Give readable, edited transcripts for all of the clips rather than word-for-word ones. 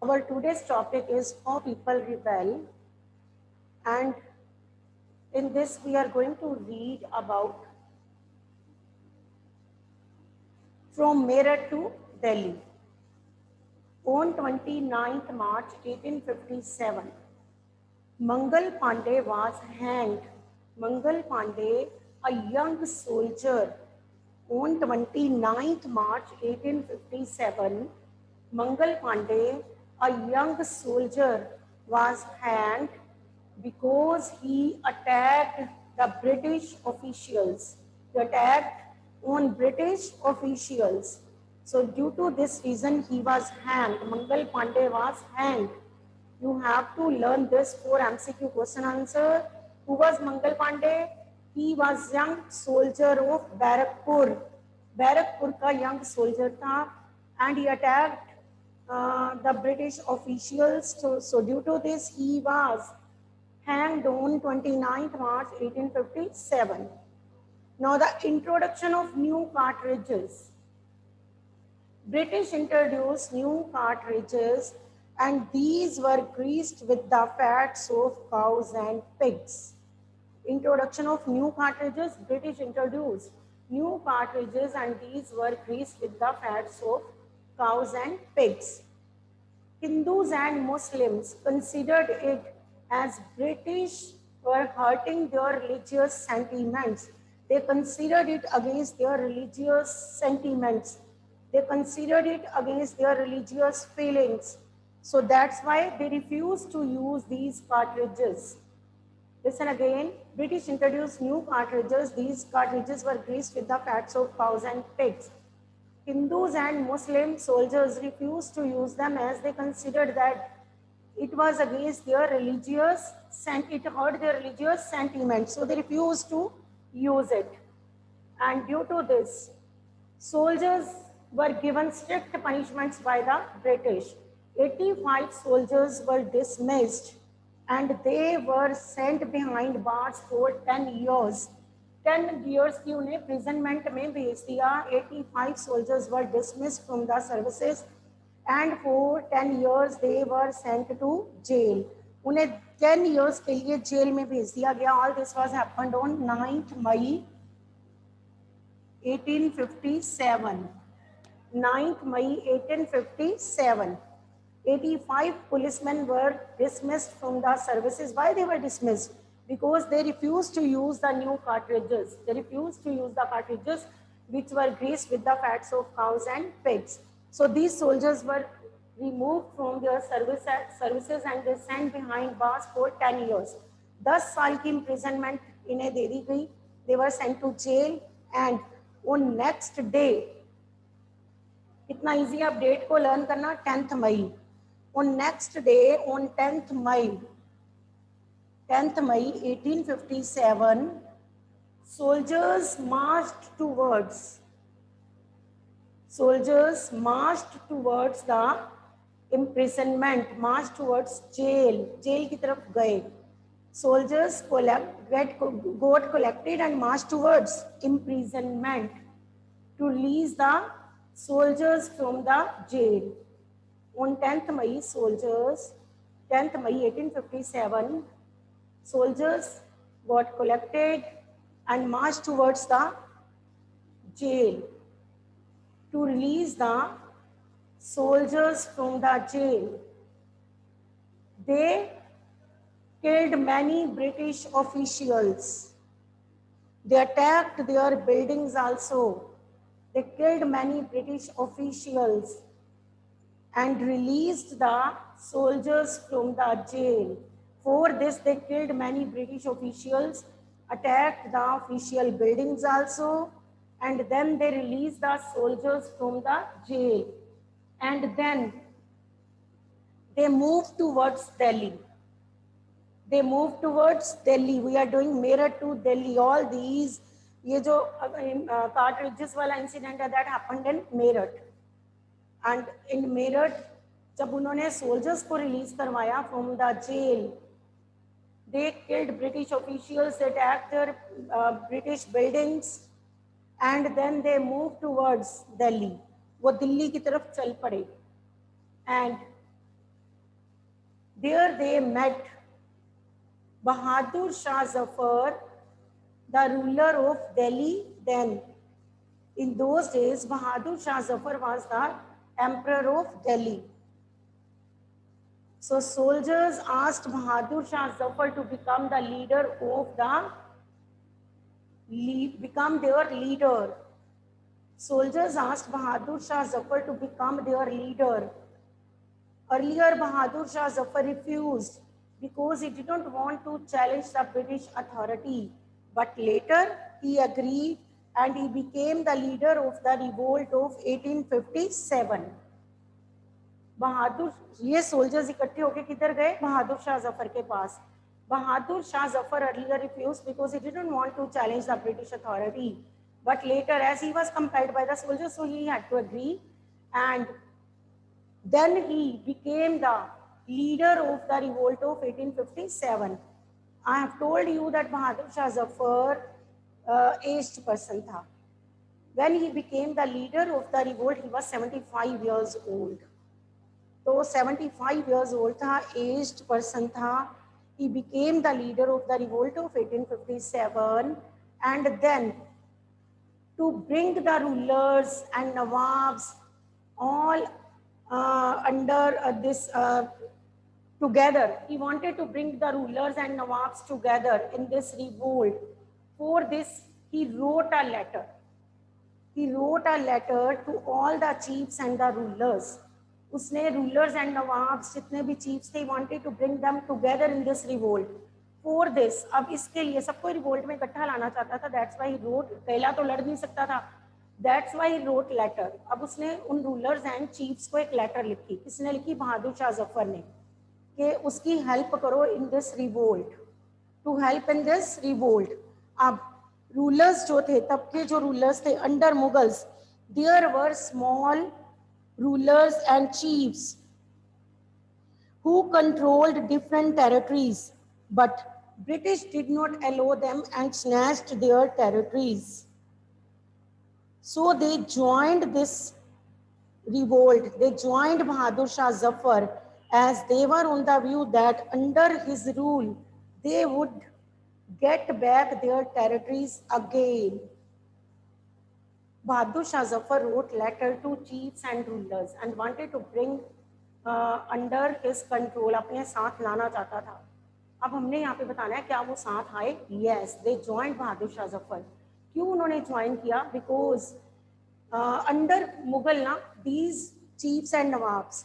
Our today's topic is how people rebel, and in this we are going to read about from Meerut to Delhi. On 29th March 1857, Mangal Pandey was hanged. Mangal Pandey, a young soldier, on 29th March 1857, Mangal Pandey, a young soldier, was hanged because he attacked the British officials. He attacked on British officials. So due to this reason, he was hanged. Mangal Pandey was hanged. You have to learn this for MCQ question answer. Who was Mangal Pandey? He was young soldier of Barakpur. Barakpur का young soldier था, and he attacked the British officials. So due to this, he was hanged on 29th March 1857. Now the introduction of new cartridges. British introduced new cartridges, and these were greased with the fats of cows and pigs. Introduction of new cartridges, British introduced new cartridges, and these were greased with the fats of cows and pigs. Hindus and Muslims considered it as British were hurting their religious sentiments. They considered it against their religious sentiments. They considered it against their religious feelings. So that's why they refused to use these cartridges. Listen again, British introduced new cartridges. These cartridges were greased with the fats of cows and pigs. Hindus and Muslim soldiers refused to use them as they considered that it was against their religious, it hurt their religious sentiments. So they refused to use it. And due to this, soldiers were given strict punishments by the British. 85 soldiers were dismissed and they were sent behind bars for 10 years. 10 years की उन्हें imprisonment में भेज दिया. 85 soldiers were dismissed from the services and for 10 years they were sent to jail. उन्हें 10 years के लिए jail में भेज दिया गया. All this was happened on 9th May 1857. 9th May 1857. 85 policemen were dismissed from the services. Why they were dismissed? Because they refused to use the new cartridges. They refused to use the cartridges which were greased with the fats of cows and pigs. So these soldiers were removed from their services and they sent behind bars for 10 years. 10 साल की imprisonment इन्हें दे दी गई. They were sent to jail and on next day, इतना easy है date को learn करना, 10th May. On next day, on 10th May 1857, soldiers marched towards the imprisonment, marched towards jail की तरफ गए. Soldiers got collected and marched towards imprisonment to release the soldiers from the jail. On 10th May, 1857, soldiers got collected and marched towards the jail to release the soldiers from the jail. They killed many British officials. They attacked their buildings also. They killed many British officials and released the soldiers from the jail. For this, they killed many British officials, attacked the official buildings also, and then they released the soldiers from the jail. And then they moved towards Delhi. We are doing Meerut to Delhi. All these, ये जो cartridges वाला incident है, that happened in Meerut. And in Meerut, जब उन्होंने soldiers को release करवाया from the jail, they killed British officials, they attacked their British buildings, and then they moved towards Delhi. वो दिल्ली की तरफ चल पड़े. And There they met Bahadur Shah Zafar, the ruler of Delhi then. In those days, Bahadur Shah Zafar was the emperor of Delhi. So soldiers asked Bahadur Shah Zafar to become the leader of become their leader. Soldiers asked Bahadur Shah Zafar to become their leader. Earlier, Bahadur Shah Zafar refused because he did not want to challenge the British authority. But later, he agreed and he became the leader of the revolt of 1857. बहादुर ये soldiers इकट्ठे होके किधर गए? बहादुर शाह जफर के पास. Bahadur Shah Zafar earlier refused because he didn't want to challenge the British authority. But later, as he was compelled by the soldiers, so he had to agree. And then he became the leader of the revolt of 1857. I have told you that Bahadur Shah Zafar aged person tha. When he became the leader of the revolt, he was 75 years old. तो 75 years old था, aged person था. He became the leader of the revolt of 1857, and then to bring the rulers and nawabs all under this together. He wanted to bring the rulers and nawabs together in this revolt. For this, he wrote a letter. He wrote a letter to all the chiefs and the rulers. उसने rulers and nawabs जितने भी chiefs थे wanted to bring them together in this revolt. For this, अब इसके लिए सबको revolt में इकट्ठा लाना चाहता था. That's why he wrote. पहला तो लड़ नहीं सकता था, that's why he wrote letter. अब उसने उन रूलर्स एंड चीफ्स को एक लेटर लिखी. किसने लिखी? बहादुर शाह जफर ने, कि उसकी हेल्प करो in this revolt, to help in this revolt. अब रूलर्स जो थे, तब के जो रूलर्स थे under Mughals, there were small rulers and chiefs who controlled different territories, but British did not allow them and snatched their territories. So they joined this revolt. They joined Bahadur Shah Zafar as they were on the view that under his rule they would get back their territories again. Bahadur Shah Zafar wrote letter to chiefs and rulers and wanted to bring under his control. अपने साथ लाना चाहता था. अब हमने यहाँ पे बताना है क्या वो साथ आए? Yes, they joined Bahadur Shah Zafar. क्यों उन्होंने ज्वाइन किया? Because under Mughal ना, these chiefs and nawabs,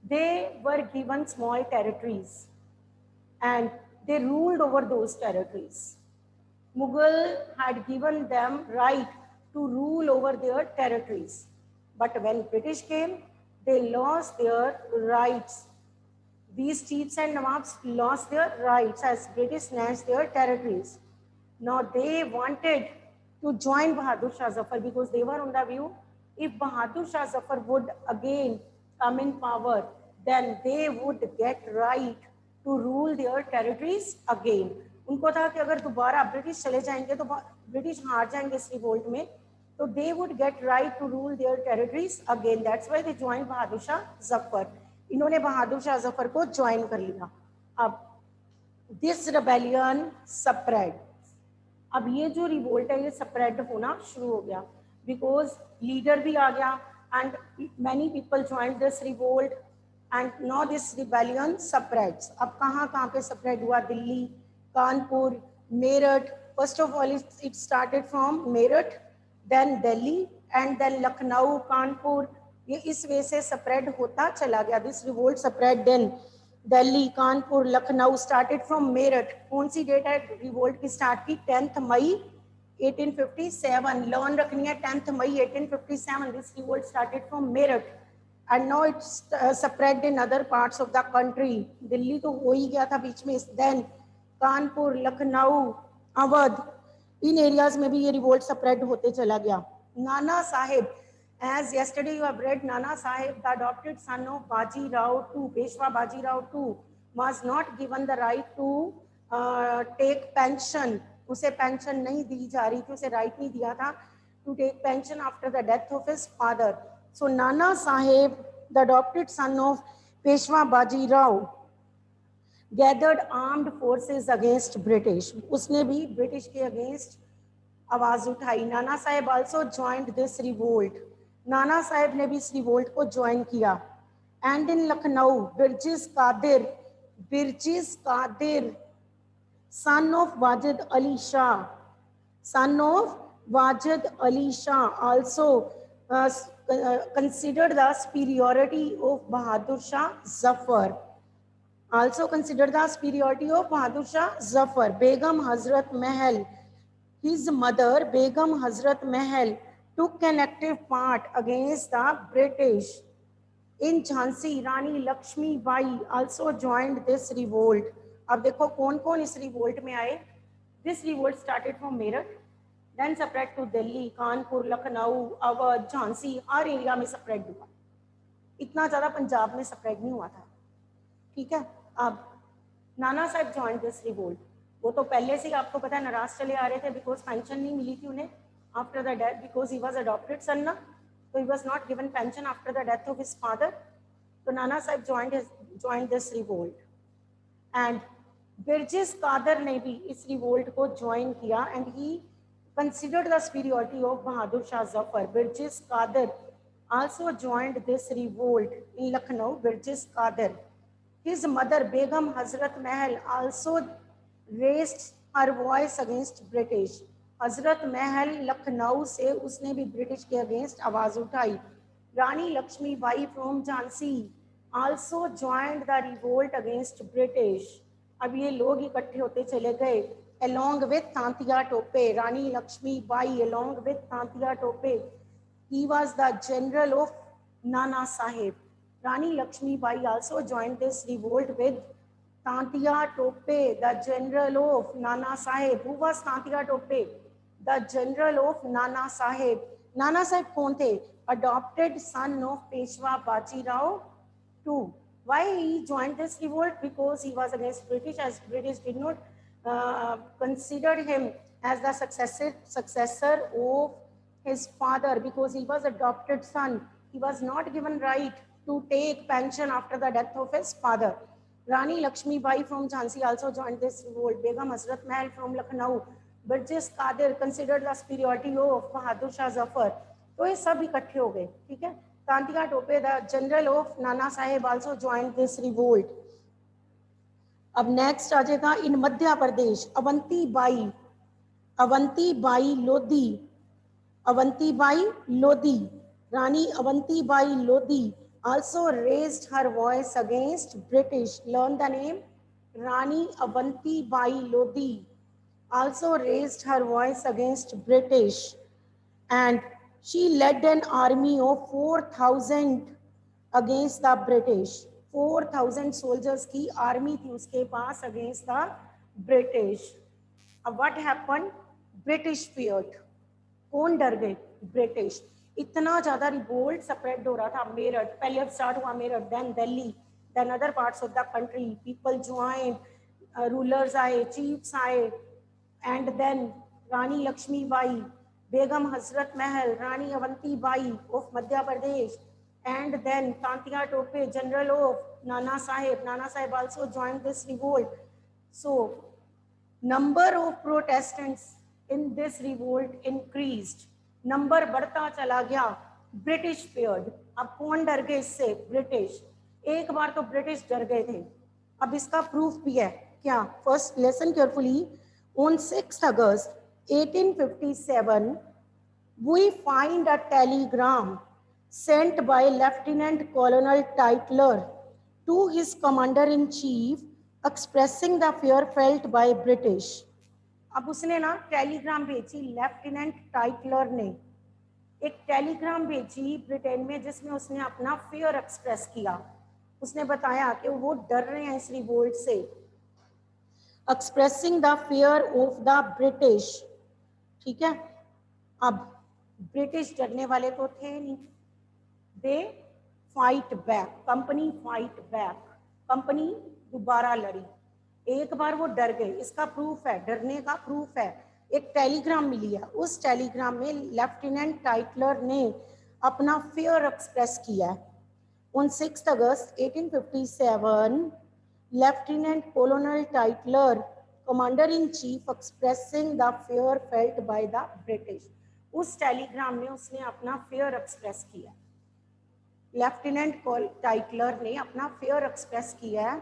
they were given small territories and they ruled over those territories. Mughal had given them right to rule over their territories. But when British came, they lost their rights. These chiefs and nawabs lost their rights as British snatched their territories. Now they wanted to join Bahadur Shah Zafar because they were on the view, if Bahadur Shah Zafar would again come in power, then they would get right to rule their territories again. उनको था कि अगर दोबारा British चले जाएंगे तो British हार जाएंगे इस रिवोल्ट में, तो they would get right to rule their territories again. That's why they joined Bahadur Shah Zafar. इन्होंने बहादुर शाह जफर को ज्वाइन कर लिया. अब this rebellion spread. अब ये जो रिवोल्ट है ये स्प्रेड होना शुरू हो गया बिकॉज लीडर भी आ गया and many people join this revolt and now this rebellion spreads. अब कहाँ कहाँ पे स्प्रेड हुआ? Delhi, Kanpur, Meerut. First of all it started from Meerut, then Delhi and then Lucknow, Kanpur. ये इस वे से स्प्रेड होता चला गया. This revolt spread then Delhi, Kanpur, Lucknow. Started from Meerut. कौन सी डेट है रिवोल्ट की स्टार्ट की? 10 मई 1857. लर्न रखनी है 10 मई 1857. This revolt started from Meerut and now it's spread in other parts of the country. Delhi तो हो ही गया था बीच में. देन कानपुर, लखनऊ, अवध, इन एरियाज में भी ये रिवोल्ट स्प्रेड होते चला गया. Nana Sahib, as yesterday you have read, Nana Sahib, the adopted son of Baji Rao II, Peshwa Baji Rao II, was not given the right to take pension. उसे पेंशन नहीं दी जा रही थी, उसे राइट नहीं दिया था to take pension after the death of his father. So Nana Sahib, the adopted son of Peshwa Baji Rao, gathered armed forces against British, उसने भी ब्रिटिश के अगेंस्ट आवाज उठाई। Nana Sahib also joined this revolt, Nana Sahib ने भी इस रिवोल्ट को join किया। And in Lucknow Birjis Qadir son of Wajid Ali Shah, son of Wajid Ali Shah also considered the superiority of Bahadur Shah Zafar. Also considered the superiority of Bahadur Shah Zafar. Begum Hazrat Mahal, his mother Begum Hazrat Mahal took an active part against the British. In Jhansi, Rani Lakshmi Bai also joined this revolt. अब देखो कौन कौन इस revolt में आए। This revolt started from Meerut, then spread to Delhi, Kanpur, Lucknow, Awadh, Jhansi, हर area में spread हुआ। इतना ज़्यादा पंजाब में स्प्रेड नहीं हुआ था। ठीक है, अब नाना साहब ज्वाइन दिस रिवोल्ट। वो तो पहले से ही आपको पता है नाराज चले आ रहे थे, बिकॉज पेंशन नहीं मिली थी उन्हें after the death, because he was adopted son ना, so he was not given pension after the death of his father. So Nana Sahib joined this revolt, and Birjis Kadir ने भी इस revolt को join किया, and he considered the superiority of Bahadur Shah Zafar. Birjis Kadir also joined this revolt in Lucknow. Birjis Kadir, his mother Begum Hazrat Mahal also raised her voice against British. Hazrat Mahal Lucknow से उसने भी British के against आवाज उठाई। Rani Lakshmi Bai from Jhansi also joined the revolt against British. अब ये लोग इकट्ठे होते चले गए along with Tantia Tope. Rani Lakshmi Bai along with Tantia Tope, he was the general of Nana Sahib. Rani Lakshmi Bai also joined this revolt with Tantia Tope, the general of Nana Sahib. Who was Tantia Tope? The general of Nana Sahib. Nana Sahib कौन थे? Adopted son of Peshwa Bajirao II. Why he joined this revolt? Because he was against British, as British did not consider him as the successor of his father, because he was adopted son. He was not given right to take pension after the death of his father. Rani Lakshmi Bai from Jhansi also joined this revolt. Begum Hazrat Mahal from Lucknow. Birjis Kadir considered the superiority of Bahadur Shah Zafar. तो ये सब इकट्ठे हो गए। ठीक है, Tantia Tope the general of Nana Sahib also joined this revolt. अब next आ जाएगा in Madhya Pradesh Avanti Bai Lodhi, Rani Avanti Bai Lodhi also raised her voice against British. Learn the name. Rani Avanti Bai Lodi also raised her voice against British, and she led an army of 4,000 against the British. 4,000 soldiers की army थी उसके पास against the British. अब what happened? British feared. कौन डर गए? British. इतना ज़्यादा revolt spread हो रहा था। मेरठ पहले अब स्टार्ट हुआ, Meerut, then Delhi, then other parts of the country. People join, rulers आए, चीफ्स आए, and then Rani Lakshmi Bai, Begum Hazrat Mahal, Rani Avanti Bai of Madhya Pradesh, and then Tantia Tope, general of Nana Sahib. Nana Sahib also join this revolt. So number of protestants in this revolt increased. Number बढ़ता चला गया। British feared. अब कौन डर गए इससे? ब्रिटिश। एक बार तो ब्रिटिश डर गए थे। अब इसका प्रूफ भी है। क्या? First lesson carefully. On 6 August 1857 we find a telegram sent by Lieutenant Colonel Tytler to his commander-in-chief expressing the fear felt by British. अब उसने ना टेलीग्राम भेजी, लेफ्टिनेंट टाइटलर ने एक टेलीग्राम भेजी ब्रिटेन में, जिसमें उसने अपना फियर एक्सप्रेस किया। उसने बताया कि वो डर रहे हैं इस रिवोल्ट से। Expressing the fear of the British. ठीक है, अब ब्रिटिश डरने वाले तो थे नहीं। They fight back, company fight back, company दोबारा लड़ी। एक बार वो डर गए, इसका प्रूफ है, डरने का प्रूफ है। एक टेलीग्राम मिली है, उस टेलीग्राम में लेफ्टिनेंट टाइटलर ने अपना फियर एक्सप्रेस किया है। On 6 August 1857 Lieutenant Colonel Tytler, Commander in Chief, expressing the fear felt by the British. उस टेलीग्राम में उसने अपना fear express किया. लेफ्टिनेंट टाइटलर ने अपना fear express किया है.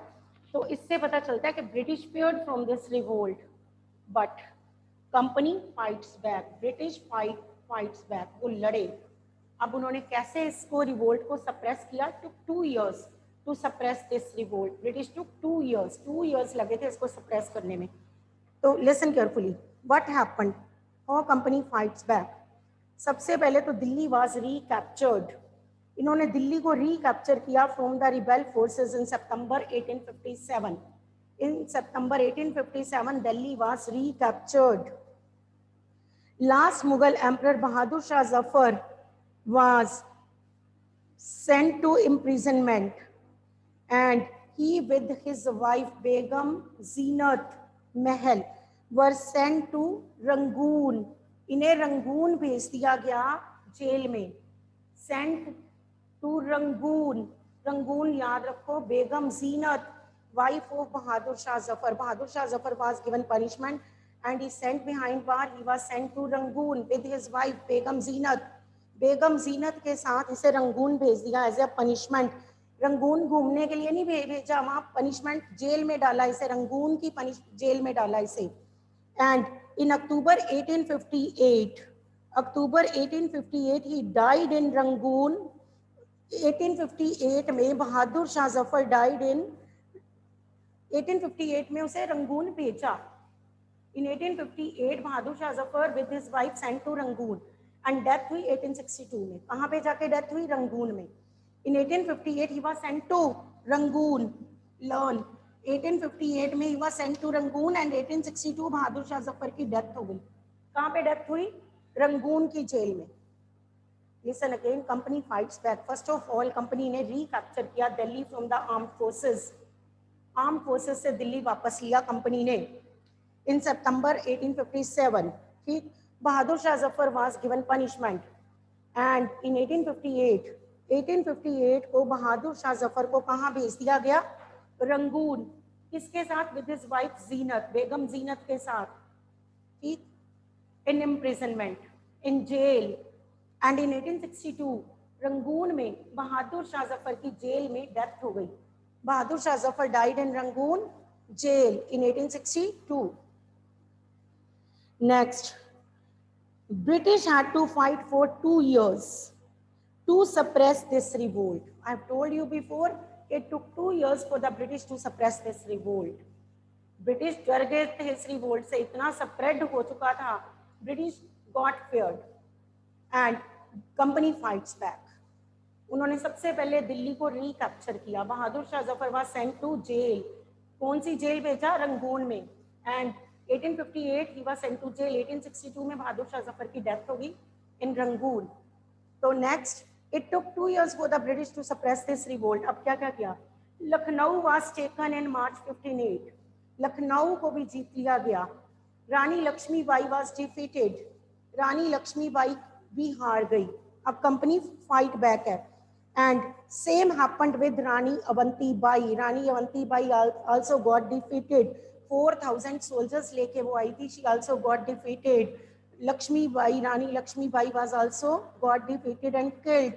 तो इससे पता चलता है कि British feared from this revolt, but company fights back. British fights back. वो लड़े. अब उन्होंने कैसे इसको रिवोल्ट को सप्रेस किया? took 2 years to suppress this revolt. British took 2 years. 2 years लगे थे इसको सप्रेस करने में. तो listen carefully. What happened? How company fights back? सबसे पहले तो दिल्ली was recaptured. इन्होंने दिल्ली को recapture किया from the rebel forces in September 1857. In September 1857, Delhi was recaptured. Last Mughal Emperor Bahadur Shah Zafar was sent to imprisonment, and he with his wife Begum Zeenat Mahal were sent to Rangoon. इन्हें Rangoon भेज दिया गया jail में. Sent to Rangoon. Rangoon याद रखो. बेगम जीनत, wife of Bahadur Shah Zafar. Bahadur Shah Zafar was given punishment and he sent behind bar. He was sent to Rangoon with his wife Begum Zeenat. बेगम जीनत के साथ इसे Rangoon भेज दिया as a punishment. Rangoon घूमने के लिए नहीं भेजा, वहाँ पनिशमेंट जेल में डाला इसे. रंगून की जेल में डाला इसे. And in October 1858 he died in Rangoon. 1858 में बहादुर शाह जफर डाइड इन 1858 में उसे रंगून भेजा. In 1858 Bahadur Shah Zafar with his wife sent to Rangoon and death हुई 1862 में. कहाँ पे जाके डेथ हुई? रंगून में. इन 1858 ही was sent to Rangoon. Learn 1858 में he was sent to Rangoon and 1862 Bahadur Shah Zafar की डेथ हो गई. कहाँ पे डेथ हुई? रंगून की जेल में. Listen again. Company fights back. First of all company ने रिकैप्चर किया Delhi from the armed forces. Arm forces से दिल्ली वापस लिया कंपनी ने. इन सितंबर 1857 ठीक. Bahadur Shah Zafar was given punishment, and in 1858 को बहादुर शाह जफर को कहाँ भेज दिया गया? रंगून. किसके साथ? With his wife Zeenat, Begum Zeenat के साथ. ठीक. In imprisonment, in jail. And in 1862 Rangoon में बहादुर शाह जफर की जेल में डेथ हो गई. Bahadur Shah Zafar died in Rangoon jail in 1862. Next, British had to fight for 2 years to suppress this revolt. I have told you before, it took 2 years for the British to suppress this revolt. British डर गए थे इस revolt से, इतना spread हो चुका था. British got feared and company fights back. उन्होंने सबसे पहले दिल्ली को recapture किया. बहादुर Shah Zafar was sent to jail. कौन सी जेल भेजा? रंगून में. And 1858 he was sent to jail. 1862 में बहादुर शाह जफर की डेथ होगी इन रंगून. तो next, it took 2 years for the British to suppress this revolt. अब क्या क्या किया? Lucknow was taken in March 1508. Lucknow को भी जीत लिया गया. रानी लक्ष्मीबाई was defeated. रानी लक्ष्मीबाई भी हार गई. अब कंपनी फाइट बैक है. And same happened with Rani Avanti Bai. Rani Avanti Bai also got defeated. 4,000 soldiers लेके वो आई थी. She also got defeated. Lakshmi Bai, Rani Lakshmi Bai was also got defeated and killed.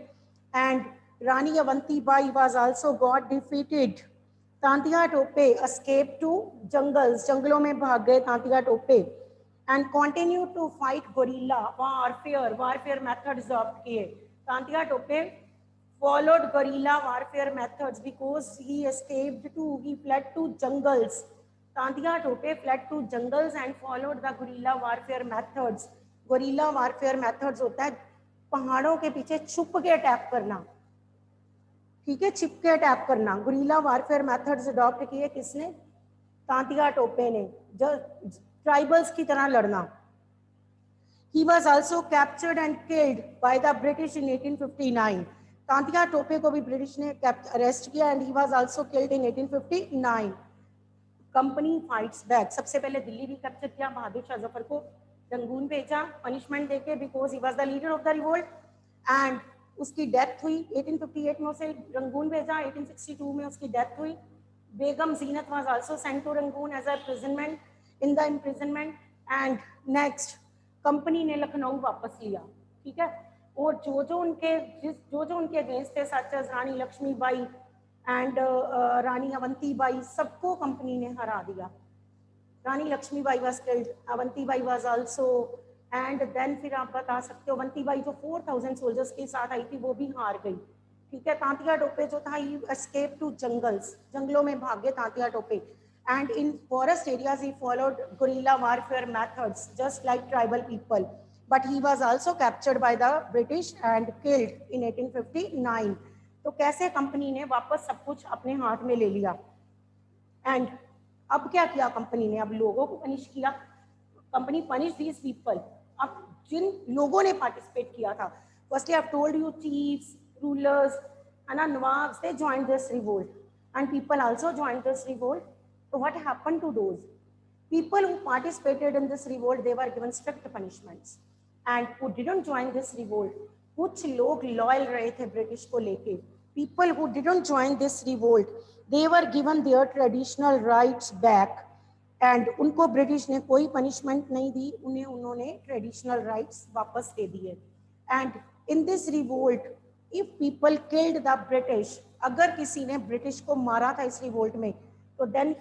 And Rani Avanti Bai was also got defeated. Tantia Tope escaped to jungles. जंगलों में भाग गए Tantia Tope. And continued to fight guerrilla warfare methods adopt किए. Tantia Tope followed guerrilla warfare methods because he fled to jungles. Tantia Tope fled to jungles and followed the guerrilla warfare methods. guerrilla warfare methods होता है पहाड़ों के पीछे छुप के अटैक करना. ठीक है, छिप के अटैक करना. गुरिल्ला वारफेयर मेथड्स अडॉप्ट किए किसने? तांतिया टोपे ने. जो ट्राइबल्स की तरह लड़ना. He was also captured and killed by the British in 1859. Tantia Tope को भी ब्रिटिश ने अरेस्ट किया and he was also killed in 1859. Company fights back. सबसे पहले दिल्ली भी कैप्चर किया. बहादुर शाह जफर को रंगून भेजा पनिशमेंट देके because he was the leader of the revolt. And उसकी डेथ हुई 1858 में. उसे रंगून भेजा. 1862 में उसकी डेथ हुई. Begum Zeenat was also sent to Rangoon as a imprisonment in the imprisonment. And next, company ने लखनऊ वापस लिया, ठीक है। और जो उनके अगेंस्ट थे, such as Rani Lakshmibai and Rani Avantibai, सबको कंपनी ने हरा दिया। Rani Lakshmibai was killed, Avantibai was also, and then फिर आप बता सकते हो अवंतीबाई जो 4000 सोल्जर्स के साथ आई थी वो भी हार गई, ठीक है। तांतिया टोपे जो था ही एस्केप टू जंगल्स, जंगलों में भागे Tantia Tope, and in forest areas he followed guerrilla warfare methods just like tribal people, but he was also captured by the British and killed in 1859। तो कैसे कंपनी ने वापस सब कुछ अपने हाथ में ले लिया। एंड अब क्या किया कंपनी ने, अब लोगों को पनिश किया। Company punish these people. अब जिन लोगों ने पार्टिसिपेट किया था, first I have told you chiefs, rulers, है ना, nawabs, they joined this revolt and people also joined this revolt. So what happened to those people who participated in this revolt? They were given strict punishments, and who didn't join this revolt, कुछ लोग loyal रहे थे British को लेके, people who didn't join this revolt, they were given their traditional rights back, and उनको British ने कोई punishment नहीं दी, उन्होंने traditional rights वापस दे दिए। And in this revolt, if people killed the British, अगर किसी ने ब्रिटिश को मारा था इस रिवोल्ट में, तो then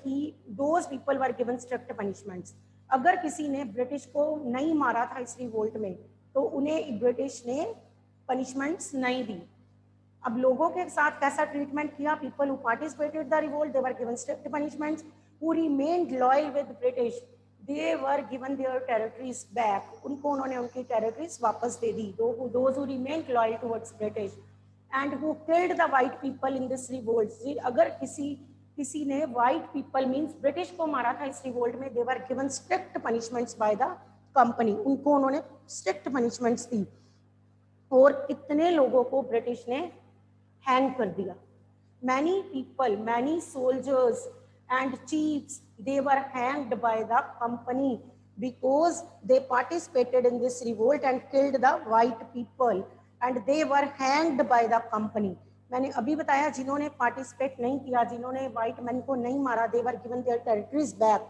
those people were given strict punishments. अगर किसी ने ब्रिटिश को नहीं मारा था इस रिवोल्ट में, तो उन्हें ब्रिटिश ने पनिशमेंट्स नहीं दी। अब लोगों के साथ कैसा ट्रीटमेंट किया? People who participated the revolt, they were given strict punishments. Who remained loyal with British, they were given their territories back, उनको उन्होंने उनकी टेरिटरीज वापस दे दी। Those who remained loyal towards British and who killed the white people in this revolt, अगर किसी ने white people means British को मारा था इस रिवोल्ट में, they were given strict punishments by the company, उनको उन्होंने स्ट्रिक्ट पनिशमेंट्स दी। और कितने लोगों को ब्रिटिश ने हैंग कर दिया। Many people, many soldiers and chiefs, they were hanged by the company because they participated in this revolt and killed the white people and they were hanged by the company। मैंने अभी बताया जिन्होंने participate नहीं किया, जिन्होंने white man को नहीं मारा, they were given their territories back,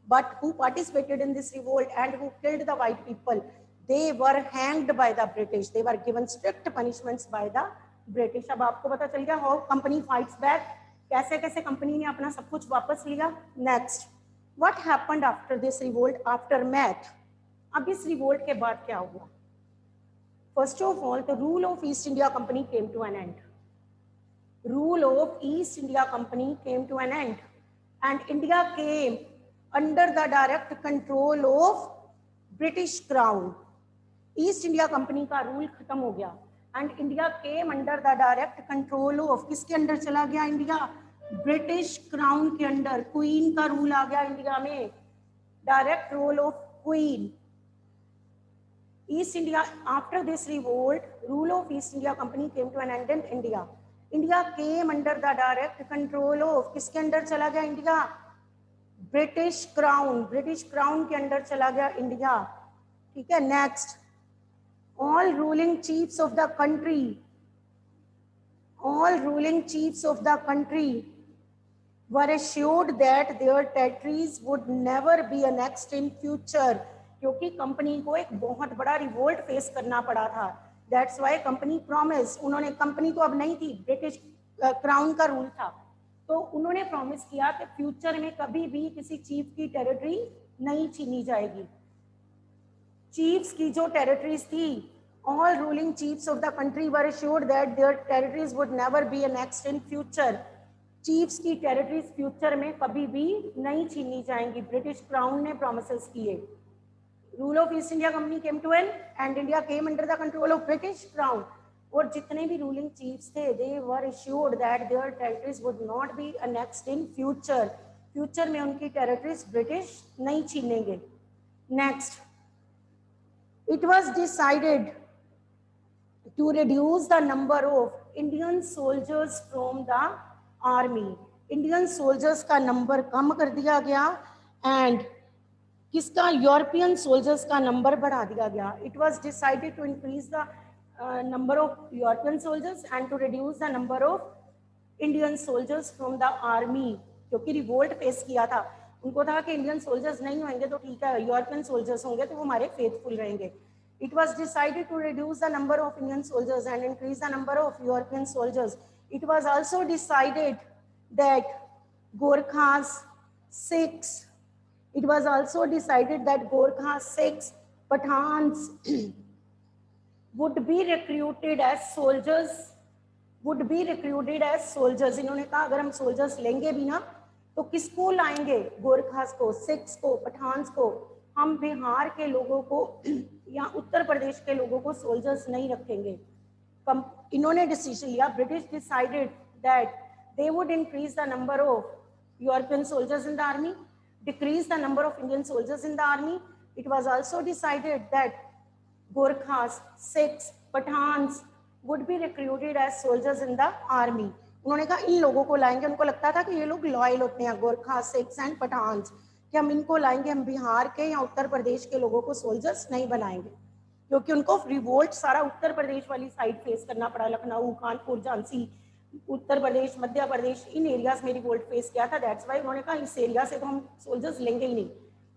but who participated in this revolt and who killed the white people, they were hanged by the British, they were given strict punishments by the British. अब आपको पता चल गया how company fights back, कैसे कैसे company ने अपना सब कुछ वापस लिया। Next, what happened after this revolt, aftermath. अब इस रिवोल्ट के बाद क्या हुआ? First of all, the rule of East India company came to an end. Rule of East India Company came to an end and India came under the direct control of British Crown। East India Company का rule खत्म हो गया and India came under the direct control of, किसके under चला गया India? British crown के under. Queen का rule आ गया इंडिया में, direct rule of queen. East India, after this revolt, rule of East India Company came to an end in India। India came under the direct control of, किसके under चला गया India? British crown. British crown के under चला गया India, ठीक है। Next, all ruling chiefs of the country, all ruling chiefs of the country were assured that their territories would never be annexed in future, क्योंकि company को एक बहुत बड़ा रिवोल्ट फेस करना पड़ा था। दैट्स वाई कंपनी प्रॉमिस, उन्होंने, company तो अब नहीं थी, ब्रिटिश क्राउन का रूल था, तो उन्होंने प्रॉमिस किया कि फ्यूचर में कभी भी किसी चीफ की टेरिटरी नहीं छीनी जाएगी। चीफ्स की जो टेरिटरीज थी, all ruling chiefs of the country were assured that their territories would never be annexed in future. Chiefs की टेरिटरीज फ्यूचर में कभी भी नहीं छीनी जाएंगी, ब्रिटिश क्राउन ने प्रॉमिसेस किए। Rule of East India company came to an end India came under the control of British crown. और जितने भी रूलिंग चीफ्स थे, they were assured that their territories would not be annexed in future, future में उनकी territories British नहीं छीनेंगे। Next, it was decided to reduce the number of Indian soldiers from the army. Indian soldiers का number कम कर दिया गया and किसका? यूरोपियन सोल्जर्स का नंबर बढ़ा दिया गया। It was decided to increase the number of European soldiers and to reduce the number of Indian soldiers from the army. क्योंकि रिवोल्ट फेस किया था, उनको था कि इंडियन सोल्जर्स नहीं होंगे तो ठीक है, यूरोपियन सोल्जर्स होंगे तो वो हमारे फेथफुल रहेंगे. It was decided to reduce the number of Indian soldiers and increase the number of European soldiers. It was also decided that Gorkhas 6, it was also decided that Gorkhas 6 Pathans would be recruited as soldiers, would be recruited as soldiers. इन्होंने कहा अगर हम soldiers लेंगे भी ना तो किसको लाएंगे, गोरखास को, सिख्स को, पठान्स को. हम बिहार के लोगों को या उत्तर प्रदेश के लोगों को सोल्जर्स नहीं रखेंगे. इन्होंने डिसीजन लिया, British decided that they would increase the number of European soldiers in the army, decrease the number of Indian soldiers in the army. It was also decided that Gorkhas, Sikhs, Pathans would be recruited as soldiers in the army. उन्होंने कहा इन लोगों को लाएंगे, उनको लगता था कि ये लोग लॉयल होते हैं, गोरखा, सिख्स एंड पठान्स, कि हम इनको लाएंगे, हम बिहार के या उत्तर प्रदेश के लोगों को सोल्जर्स नहीं बनाएंगे, क्योंकि उनको रिवोल्ट सारा उत्तर प्रदेश वाली साइड फेस करना पड़ा, लखनऊ, कानपुर, झांसी, उत्तर प्रदेश, मध्य प्रदेश, इन एरियाज में रिवोल्ट फेस किया था. दैट्स वाई उन्होंने कहा इस एरिया से तो हम सोल्जर्स लेंगे ही नहीं.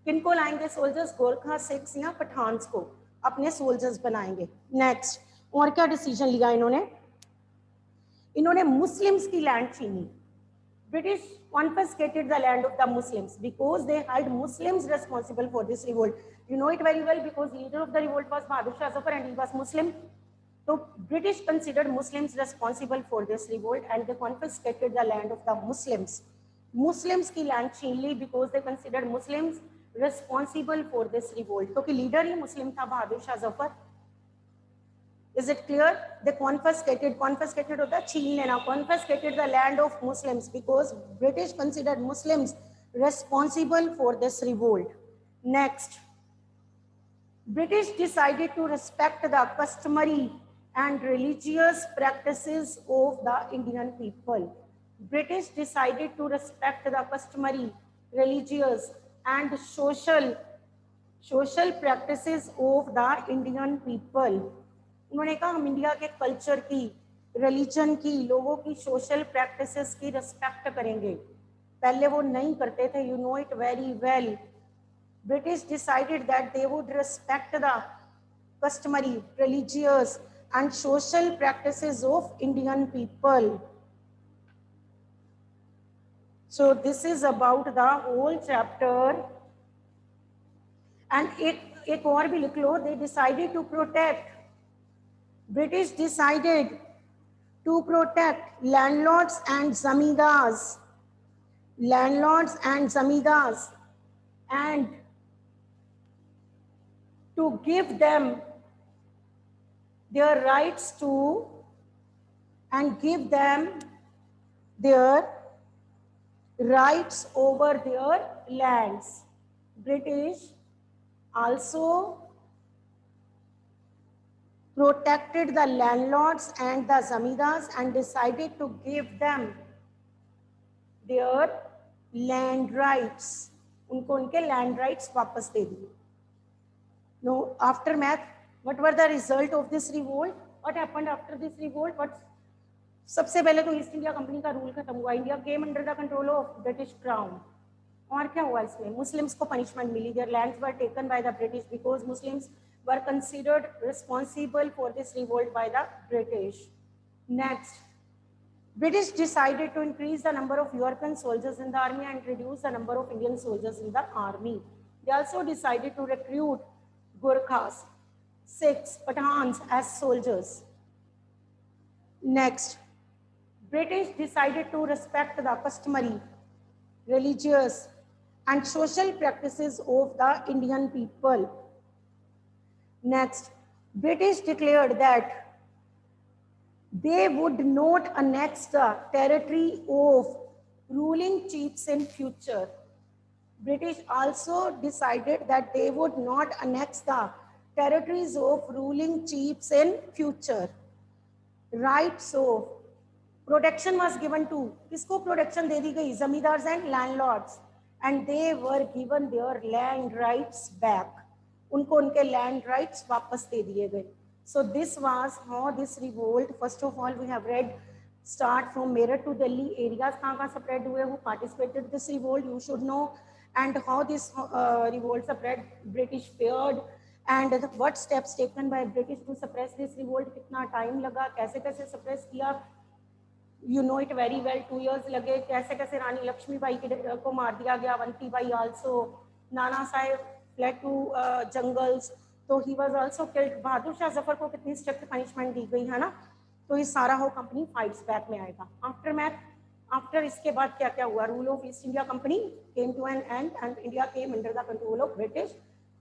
किनको लाएंगे सोल्जर्स, गोरखा, सिख्स या पठान्स को अपने सोल्जर्स बनाएंगे. नेक्स्ट, और क्या डिसीजन लिया इन्होंने, इन्होंने मुस्लिम्स की लैंड छीनी. British confiscated the land of the Muslims because they held Muslims responsible for this revolt. You know it very well because leader of the revolt was Bahadur Shah Zafar and he was Muslim. So British considered Muslims responsible for this revolt and they confiscated the land of the Muslims. Muslims की land छीन ली because they considered Muslims responsible for this revolt. क्योंकि leader ही Muslim था बहादुर Shah Zafar. Is it clear? They confiscated होता है छीन लेना, confiscated the land of Muslims because British considered Muslims responsible for this revolt. Next, British decided to respect the customary and religious practices of the Indian people. British decided to respect the customary, religious and social practices of the Indian people. उन्होंने कहा हम India के culture की, religion की, लोगों की social practices की respect करेंगे. पहले वो नहीं करते थे, you know it very well. British decided that they would respect the customary, religious and social practices of Indian people. So this is about the whole chapter. And एक और भी लिख लो, they decided to protect, British decided to protect landlords and zamindars, and to give them their rights to, and give them their rights over their lands. British also protected the landlords and the zamindars and decided to give them their land rights. उनको उनके land rights वापस दे दिए. No, aftermath, what were the result of this revolt? What happened after this revolt? What? सबसे पहले तो east India company का rule खत्म हुआ. India came under the control of British Crown. और क्या हुआ इसमें, मुस्लिम्स को पनिशमेंट मिली. Their lands were taken by the British because Muslims were considered responsible for this revolt by the British. Next, British decided to increase the number of European soldiers in the army and reduce the number of Indian soldiers in the army. They also decided to recruit Gorkhas, Sikhs, Pathans as soldiers. Next, British decided to respect the customary, religious and social practices of the Indian people. Next, British declared that they would not annex the territory of ruling chiefs in future. British also decided that they would not annex the territories of ruling chiefs in future. Rights of protection was given to, किसको protection दे दी गई, zamindars and landlords, and they were given their land rights back. उनको उनके land rights वापस दे दिए गए. So this was how this revolt, first of all we have read start from Meerut to Delhi, areas कहाँ spread हुए, who participated this revolt, you should know, and how this revolt spread, British feared, and what steps taken by British to suppress this revolt, कितना time लगा, कैसे कैसे suppress किया, you know it very well, 2 years लगे, कैसे कैसे रानी लक्ष्मीबाई को मार दिया गया, Avantibai also, Nana Saheb fled to jungles, तो he was also killed, बहादुर शाह जफर को कितनी strict punishment दी गई है ना, तो ये सारा हो कंपनी फाइट्स बैक में आएगा। आफ्टर इसके बाद क्या क्या हुआ, rule of East India company came to an end and India came under the control of British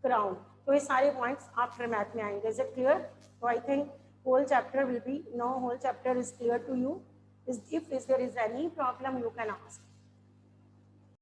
crown. तो ये सारे पॉइंट्स आफ्टर मैथ में आएंगे। Is it clear? तो I think whole chapter will be, no, whole chapter is clear to you. If there is any problem, you can ask.